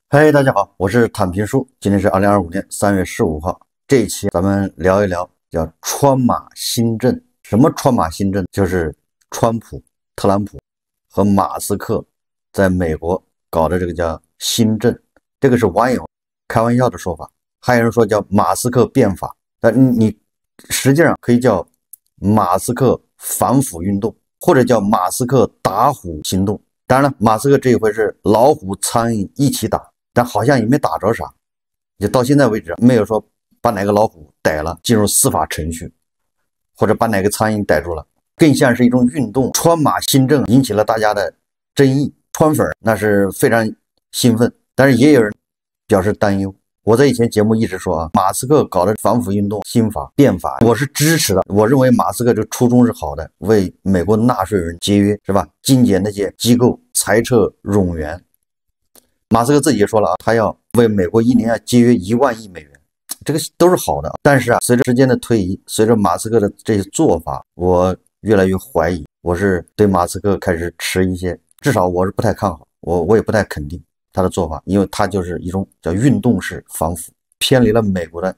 嗨，大家好，我是坦平叔，今天是2025年3月15号。这一期咱们聊一聊叫川马新政。什么川马新政？就是川普、特朗普和马斯克在美国搞的这个叫新政。这个是网友开玩笑的说法，还有人说叫马斯克变法，但你实际上可以叫马斯克反腐运动，或者叫马斯克打虎行动。当然了，马斯克这一回是老虎苍蝇一起打，但好像也没打着啥，就到现在为止没有说把哪个老虎逮了进入司法程序，或者把哪个苍蝇逮住了，更像是一种运动。川马新政引起了大家的争议，川粉那是非常兴奋，但是也有人表示担忧。我在以前节目一直说啊，马斯克搞的反腐运动、新法、变法，我是支持的。我认为马斯克这个初衷是好的，为美国纳税人节约，是吧？精简那些机构，裁撤冗员。马斯克自己也说了啊，他要为美国一年要节约1万亿美元，这个都是好的。但是啊，随着时间的推移，随着马斯克的这些做法，我越来越怀疑，我是对马斯克开始持一些，至少我是不太看好，我也不太肯定他的做法，因为他就是一种叫运动式反腐，偏离了美国的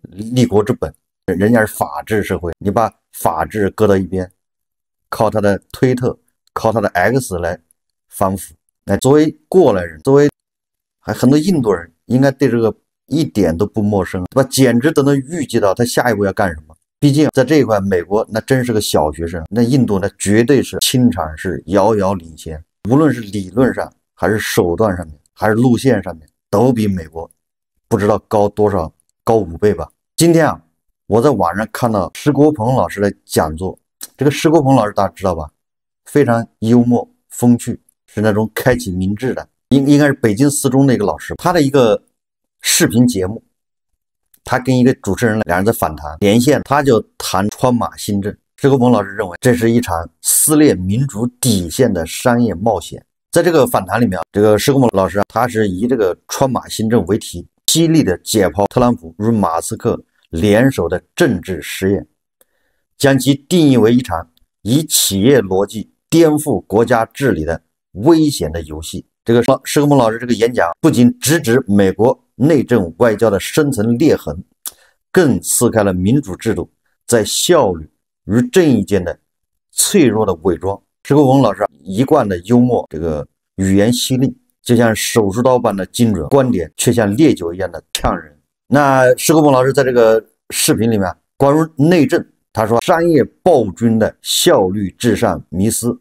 立国之本。人家是法治社会，你把法治搁到一边，靠他的推特，靠他的 X 来反腐。作为过来人，作为还很多印度人，应该对这个一点都不陌生，对吧？简直都能预计到他下一步要干什么。毕竟在这一块，美国那真是个小学生，那印度那绝对是清场是遥遥领先，无论是理论上还是手段上面，还是路线上面，都比美国不知道高多少，高5倍吧。今天啊，我在网上看到石国鹏老师的讲座，这个石国鹏老师大家知道吧？非常幽默风趣，是那种开启民智的，应该是北京四中的一个老师。他的一个视频节目，他跟一个主持人两人在访谈连线，他就谈川马新政。石国鹏老师认为这是一场撕裂民主底线的商业冒险。在这个访谈里面，这个石国鹏老师他是以这个川马新政为题，犀利的解剖特朗普与马斯克联手的政治实验，将其定义为一场以企业逻辑颠覆国家治理的危险的游戏。这个石国鹏老师这个演讲不仅直指美国内政外交的深层裂痕，更撕开了民主制度在效率与正义间的脆弱的伪装。石国鹏老师一贯的幽默，这个语言犀利，就像手术刀般的精准，观点却像烈酒一样的呛人。那石国鹏老师在这个视频里面关于内政，他说商业暴君的效率至上迷思。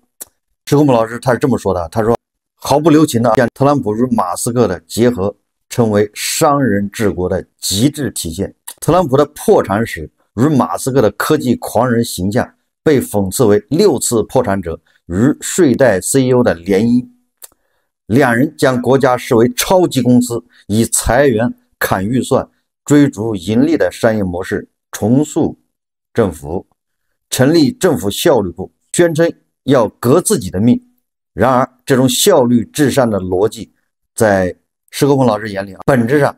石国鹏老师他是这么说的，他说毫不留情的将特朗普与马斯克的结合称为商人治国的极致体现。特朗普的破产史与马斯克的科技狂人形象被讽刺为6次破产者与税贷 CEO 的联姻。两人将国家视为超级公司，以裁员、砍预算、追逐盈利的商业模式重塑政府，成立政府效率部，宣称要革自己的命。然而，这种效率至上的逻辑，在石国鹏老师眼里本质上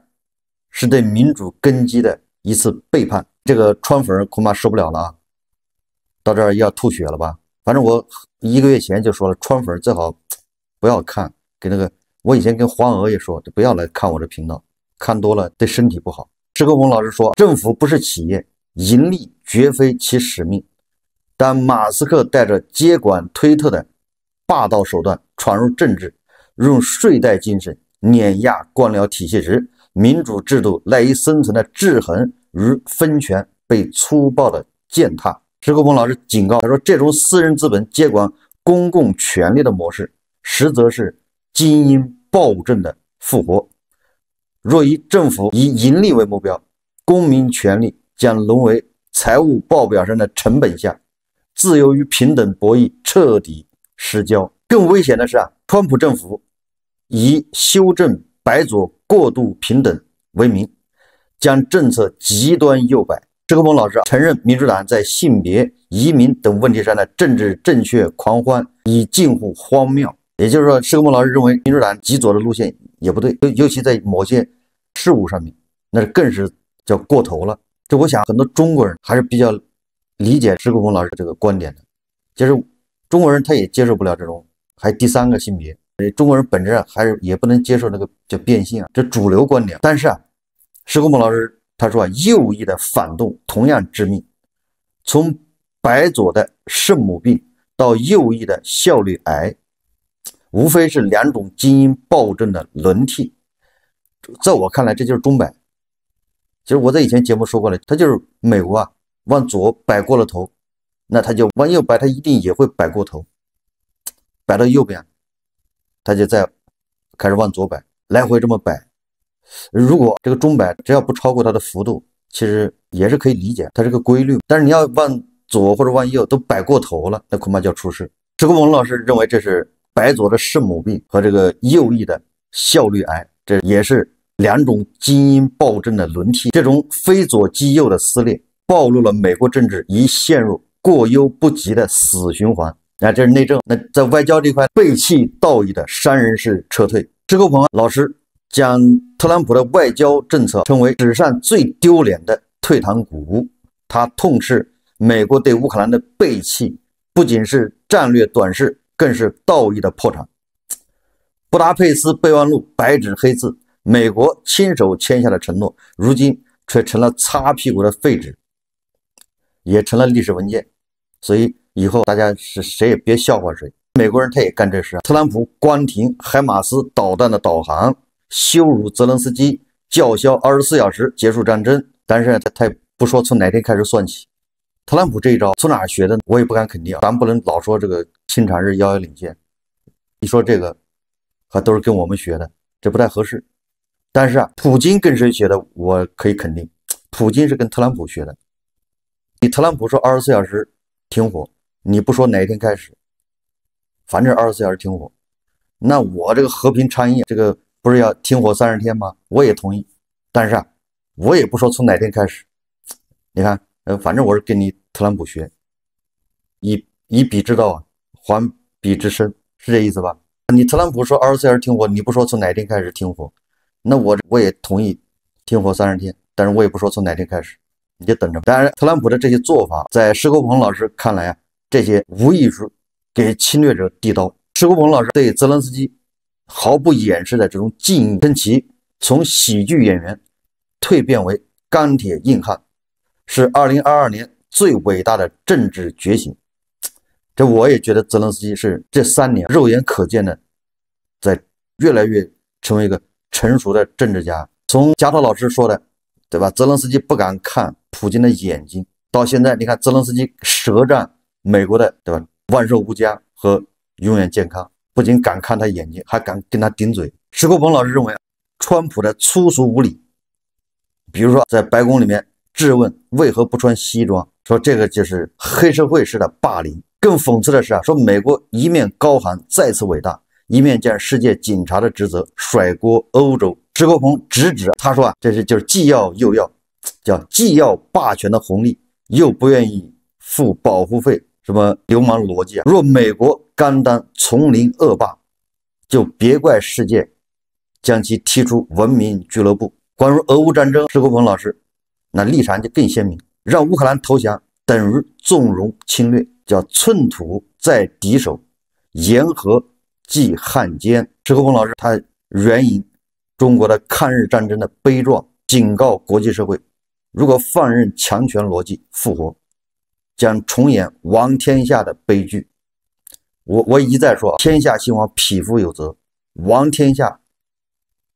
是对民主根基的一次背叛。这个川粉恐怕受不了了啊，到这儿要吐血了吧？反正我1个月前就说了，川粉最好不要看。给那个，我以前跟黄娥也说，不要来看我这频道，看多了对身体不好。石国鹏老师说，政府不是企业，盈利绝非其使命。当马斯克带着接管推特的霸道手段闯入政治，用税贷精神碾压官僚体系时，民主制度赖以生存的制衡与分权被粗暴的践踏。石国鹏老师警告，他说，这种私人资本接管公共权力的模式，实则是精英暴政的复活。若以政府以盈利为目标，公民权利将沦为财务报表上的成本项，自由与平等博弈彻底失焦。更危险的是川普政府以修正白左过度平等为名，将政策极端右摆。石国鹏老师承认民主党在性别、移民等问题上的政治正确狂欢已近乎荒谬。也就是说，石国鹏老师认为民主党极左的路线也不对，尤其在某些事物上面，那更是叫过头了。这我想很多中国人还是比较理解石国鹏老师这个观点的，就是中国人他也接受不了这种还第3个性别，中国人本质上还是也不能接受那个叫变性啊，这主流观点。但是啊，石国鹏老师他说啊，右翼的反动同样致命，从白左的圣母病到右翼的效率癌，无非是两种基因暴政的轮替。在我看来，这就是钟摆。其实我在以前节目说过了，他就是美国啊，往左摆过了头，那他就往右摆，他一定也会摆过头，摆到右边，他就再开始往左摆，来回这么摆。如果这个钟摆只要不超过它的幅度，其实也是可以理解，它是个规律。但是你要往左或者往右都摆过头了，那恐怕就要出事。石国鹏老师认为这是白左的圣母病和这个右翼的效率癌，这也是两种基因暴政的轮替。这种非左即右的撕裂，暴露了美国政治已陷入过犹不及的死循环。这是内政。那在外交这块，背弃道义的商人式撤退。石国鹏老师将特朗普的外交政策称为史上最丢脸的退堂鼓。他痛斥美国对乌克兰的背弃，不仅是战略短视，更是道义的破产。布达佩斯备忘录白纸黑字，美国亲手签下的承诺，如今却成了擦屁股的废纸，也成了历史文件。所以以后大家是谁也别笑话谁。美国人他也干这事啊。特朗普关停海马斯导弹的导航，羞辱泽连斯基，叫嚣24小时结束战争，但是他也不说从哪天开始算起。特朗普这一招从哪儿学的，我也不敢肯定。咱不能老说这个清场日遥遥领先，一说这个还都是跟我们学的，这不太合适。但是啊，普京跟谁学的，我可以肯定，普京是跟特朗普学的。你特朗普说24小时停火，你不说哪一天开始，反正24小时停火，那我这个和平倡议，这个不是要停火30天吗？我也同意，但是啊，我也不说从哪天开始。你看，反正我是跟你特朗普学，以彼之道啊，还彼之身，是这意思吧？你特朗普说24小时停火，你不说从哪天开始停火，那我也同意停火30天，但是我也不说从哪天开始，你就等着。当然，特朗普的这些做法，在石国鹏老师看来啊，这些无异于给侵略者递刀。石国鹏老师对泽连斯基毫不掩饰的这种敬意，称其从喜剧演员蜕变为钢铁硬汉，是2022年最伟大的政治觉醒。这我也觉得泽连斯基是这3年肉眼可见的，在越来越成为一个成熟的政治家。从加特老师说的，对吧？泽连斯基不敢看普京的眼睛，到现在你看泽连斯基舌战美国的，对吧？万寿无疆和永远健康，不仅敢看他眼睛，还敢跟他顶嘴。石国鹏老师认为，川普的粗俗无礼，比如说在白宫里面质问为何不穿西装，说这个就是黑社会式的霸凌。更讽刺的是啊，说美国一面高喊再次伟大，一面将世界警察的职责甩锅欧洲。石国鹏直指他说啊，这是就是既要又要，叫既要霸权的红利，又不愿意付保护费，什么流氓逻辑啊！若美国甘当丛林恶霸，就别怪世界将其踢出文明俱乐部。关于俄乌战争，石国鹏老师那立场就更鲜明，让乌克兰投降等于纵容侵略，叫寸土在敌手，言和即汉奸。石国鹏老师他援引中国的抗日战争的悲壮，警告国际社会，如果放任强权逻辑复活，将重演亡天下的悲剧。我一再说，天下兴亡，匹夫有责。亡天下，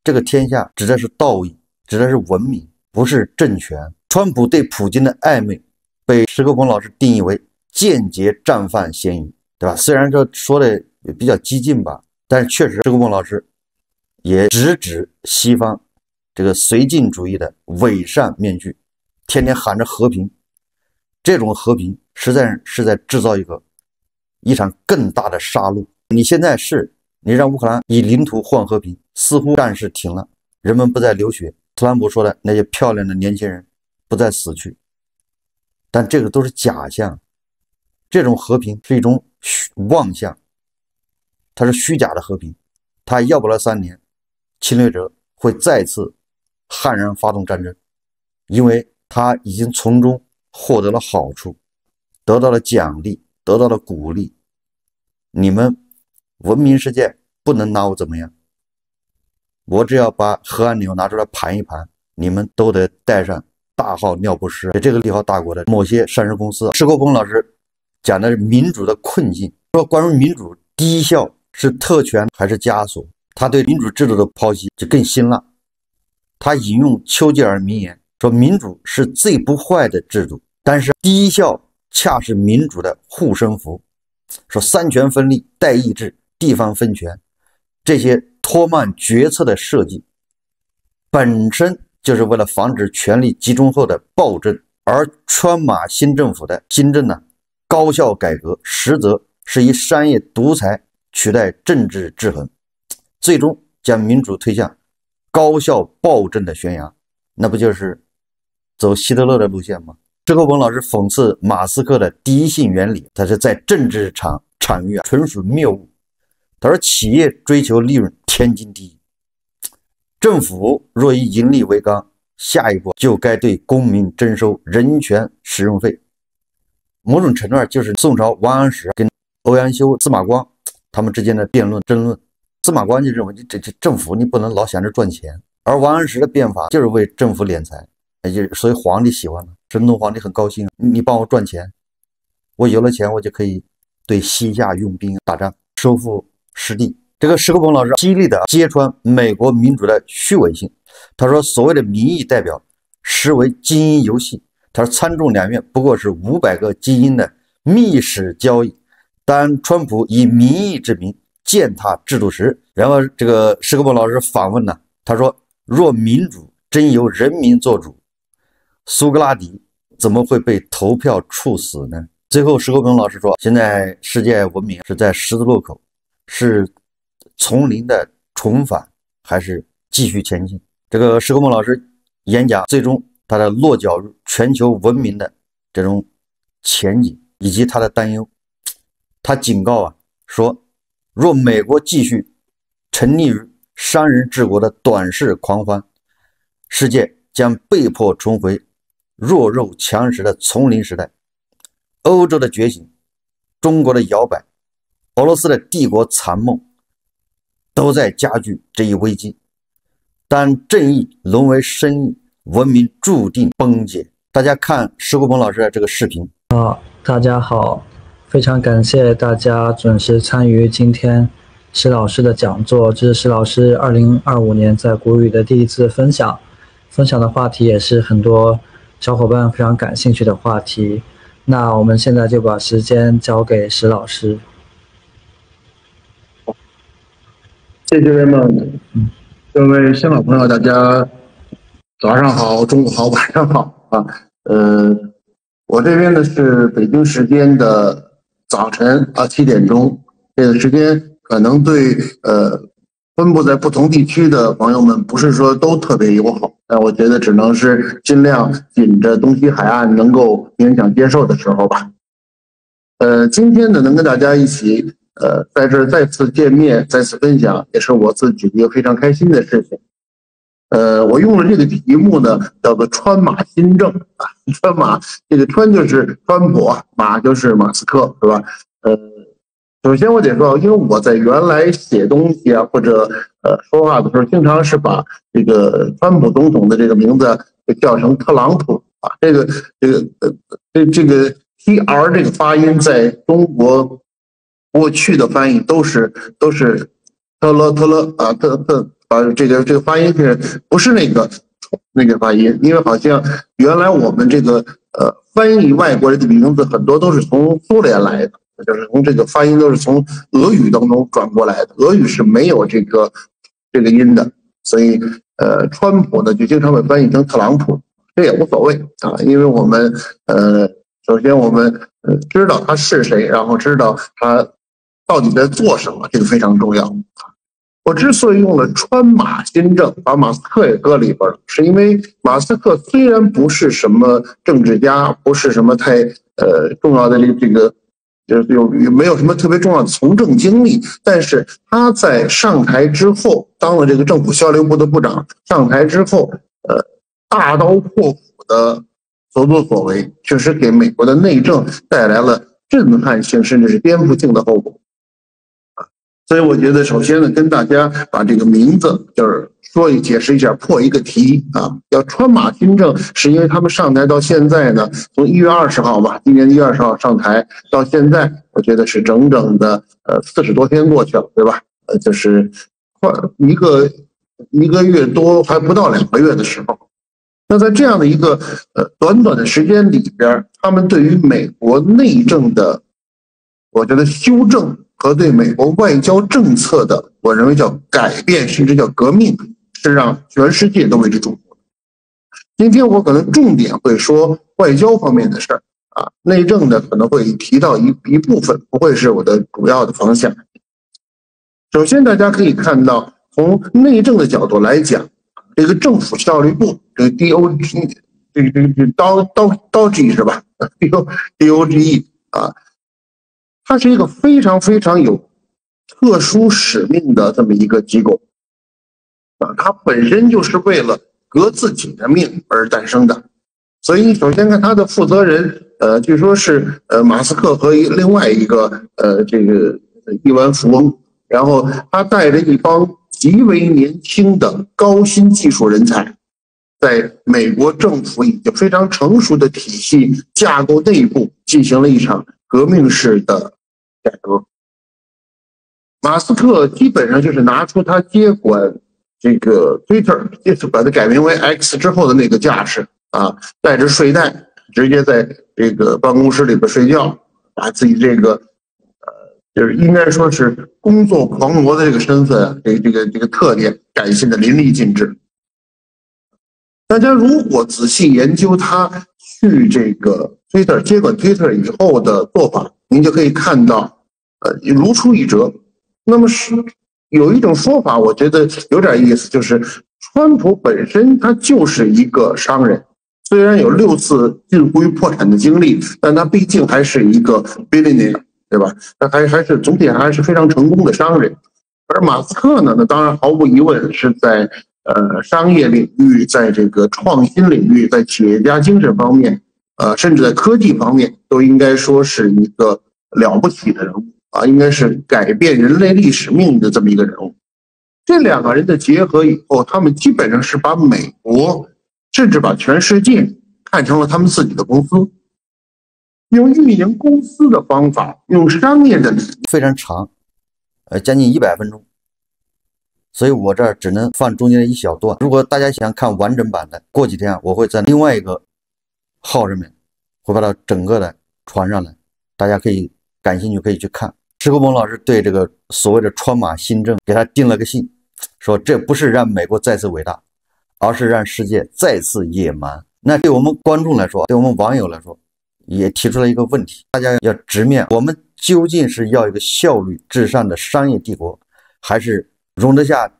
这个天下指的是道义，指的是文明，不是政权。川普对普京的暧昧，被石国鹏老师定义为间接战犯嫌疑，对吧？虽然这说的也比较激进吧，但是确实石国鹏老师也直指西方这个绥靖主义的伪善面具，天天喊着和平，这种和平实在是在制造一场更大的杀戮。你现在是你让乌克兰以领土换和平，似乎战事停了，人们不再流血，特朗普说的那些漂亮的年轻人不再死去，但这个都是假象。这种和平是一种妄象，它是虚假的和平，它要不了3年，侵略者会再次悍然发动战争，因为他已经从中获得了好处，得到了奖励，得到了鼓励。你们文明世界不能拿我怎么样。我只要把核按钮拿出来盘一盘，你们都得带上大号尿不湿。这个利好大国的某些上市公司，施国鹏老师讲的是民主的困境，说关于民主第一效是特权还是枷锁，他对民主制度的剖析就更辛辣。他引用丘吉尔名言说，民主是最不坏的制度，但是第一效恰是民主的护身符。说三权分立、代议制、地方分权，这些拖慢决策的设计本身就是为了防止权力集中后的暴政，而川马新政府的新政呢，高效改革实则是以商业独裁取代政治制衡，最终将民主推向高效暴政的悬崖，那不就是走希特勒的路线吗？施国鹏老师讽刺马斯克的第一性原理，他是在政治场域纯属谬误。他说企业追求利润天经地义，政府若以盈利为纲，下一步就该对公民征收人权使用费。某种程度上就是宋朝王安石跟欧阳修、司马光他们之间的争论。司马光就认为这政府你不能老想着赚钱，而王安石的变法就是为政府敛财，所以皇帝喜欢了，神宗皇帝很高兴，你帮我赚钱，我有了钱我就可以对西夏用兵打仗，收复失地。这个施国鹏老师激励的揭穿美国民主的虚伪性。他说所谓的民意代表实为精英游戏，他说参众两院不过是500个精英的密室交易，当川普以民意之名践踏制度时，然后这个施国鹏老师反问呢，他说若民主真由人民做主，苏格拉底怎么会被投票处死呢？最后施国鹏老师说，现在世界文明是在十字路口，是从零的重返还是继续前进？这个施国鹏老师演讲最终他的落脚入全球文明的这种前景以及他的担忧，他警告说若美国继续沉溺于商人治国的短视狂欢，世界将被迫重回弱肉强食的丛林时代。欧洲的觉醒，中国的摇摆，俄罗斯的帝国残梦，都在加剧这一危机。当正义沦为生意，文明注定崩解。大家看施国鹏老师的这个视频。大家好，非常感谢大家准时参与今天施老师的讲座。这是施老师2025年在国语的第一次分享的话题也是很多小伙伴非常感兴趣的话题。那我们现在就把时间交给施老师。谢谢Raymond。各位新老朋友，大家早上好、中午好、晚上好啊。我这边呢是北京时间的早晨7点钟，这个时间可能对分布在不同地区的朋友们不是说都特别友好，但我觉得只能是尽量紧着东西海岸能够勉强接受的时候吧。今天呢能跟大家一起在这儿再次见面、再次分享，也是我自己一个非常开心的事情。我用了这个题目呢，叫做川马新政啊。川马，这个川就是川普，马就是马斯克，是吧？首先我得说，因为我在原来写东西啊，或者说话的时候，经常是把这个川普总统的这个名字叫成特朗普啊。这个 TR 这个发音在中国过去的翻译都是特勒啊，这个发音是不是那个发音？因为好像原来我们这个翻译外国人的名字很多都是从苏联来的，就是从这个发音都是从俄语当中转过来的，俄语是没有这个音的，所以川普呢就经常被翻译成特朗普，这也无所谓啊，因为我们首先我们知道他是谁，然后知道他到底在做什么，这个非常重要。我之所以用了川马新政，把马斯克也搁里边，是因为马斯克虽然不是什么政治家，不是什么太重要的这个就是没有什么特别重要的从政经历，但是他在上台之后，当了这个政府销售部的部长，上台之后大刀阔斧的所作所为，确实给美国的内政带来了震撼性甚至是颠覆性的后果。所以我觉得首先呢，跟大家把这个名字就是解释一下，破一个题啊。叫川马新政，是因为他们上台到现在呢，从1月20号吧，今年1月20号上台到现在，我觉得是整整的40多天过去了，对吧？就是一个月多，还不到2个月的时候。那在这样的一个短短的时间里边，他们对于美国内政的，我觉得修正和对美国外交政策的，我认为叫改变，甚至叫革命，是让全世界都为之瞩目的。今天我可能重点会说外交方面的事儿啊，内政的可能会提到一部分，不会是我的主要的方向。首先，大家可以看到，从内政的角度来讲，这个政府效率部，这个 DOGE 是吧 ？DOGE 啊，它是一个非常非常有特殊使命的这么一个机构啊，它本身就是为了革自己的命而诞生的。所以你首先看它的负责人，据说是马斯克和另外一个这个亿万富翁，然后他带着一帮极为年轻的高新技术人才，在美国政府已经非常成熟的体系架构内部进行了一场革命式的改革。马斯克基本上就是拿出他接管这个 Twitter， 把它改名为 X 之后的那个架势啊，带着睡袋，直接在这个办公室里边睡觉，把自己这个就是应该说是工作狂魔的这个身份，这个特点展现的淋漓尽致。大家如果仔细研究他去这个 Twitter 接管 Twitter 以后的做法，您就可以看到，如出一辙。那么是有一种说法，我觉得有点意思，就是川普本身他就是一个商人，虽然有6次近乎于破产的经历，但他毕竟还是一个 billionaire。对吧？他还是总体还是非常成功的商人，而马斯克呢，那当然毫无疑问是在商业领域，在这个创新领域，在企业家精神方面，甚至在科技方面，都应该说是一个了不起的人物啊，应该是改变人类历史命运的这么一个人物。这2个人的结合以后，他们基本上是把美国，甚至把全世界看成了他们自己的公司。用运营公司的方法，用商业的非常长，将近100分钟，所以我这儿只能放中间的一小段。如果大家想看完整版的，过几天我会在另外一个号上面会把它整个的传上来，大家可以感兴趣可以去看。石国峰老师对这个所谓的川马新政给他定了个性，说这不是让美国再次伟大，而是让世界再次野蛮。那对我们观众来说，对我们网友来说，也提出了一个问题，大家要直面，我们究竟是要一个效率至上的商业帝国，还是容得下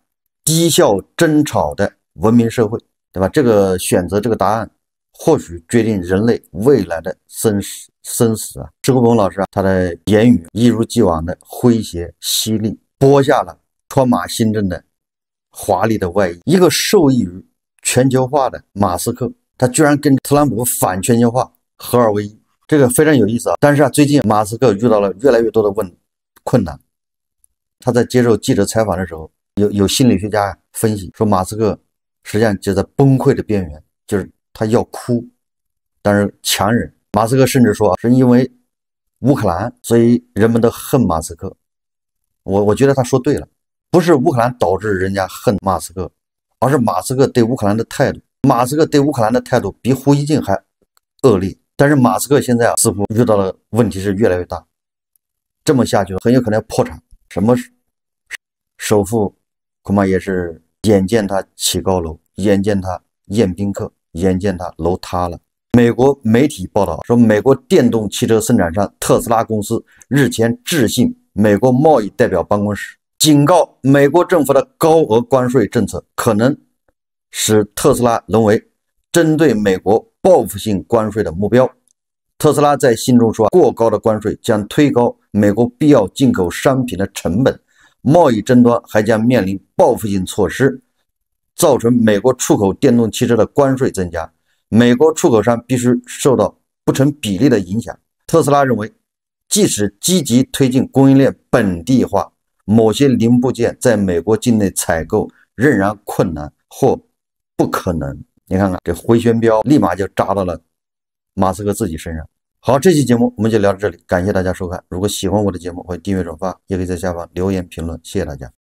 低效争吵的文明社会，对吧？这个选择，这个答案或许决定人类未来的生死啊。石国峰老师他的言语一如既往的诙谐犀利，剥下了川马新政的华丽的外衣。一个受益于全球化的马斯克，他居然跟特朗普反全球化合二为一，这个非常有意思啊！但是最近马斯克遇到了越来越多的困难。他在接受记者采访的时候，有心理学家分析说，马斯克实际上就在崩溃的边缘，就是他要哭，但是强忍。马斯克甚至说，是因为乌克兰，所以人们都恨马斯克。我觉得他说对了，不是乌克兰导致人家恨马斯克，而是马斯克对乌克兰的态度。马斯克对乌克兰的态度比胡锡进还恶劣。但是马斯克现在似乎遇到的问题是越来越大，这么下去很有可能要破产。什么首富恐怕也是眼见他起高楼，眼见他宴宾客，眼见他楼塌了。美国媒体报道说，美国电动汽车生产商特斯拉公司日前致信美国贸易代表办公室，警告美国政府的高额关税政策可能使特斯拉沦为针对美国报复性关税的目标。特斯拉在信中说，过高的关税将推高美国必要进口商品的成本，贸易争端还将面临报复性措施，造成美国出口电动汽车的关税增加，美国出口商必须受到不成比例的影响。特斯拉认为，即使积极推进供应链本地化，某些零部件在美国境内采购仍然困难或不可能。你看看这回旋镖立马就扎到了马斯克自己身上。好，这期节目我们就聊到这里，感谢大家收看。如果喜欢我的节目，欢迎订阅转发，也可以在下方留言评论，谢谢大家。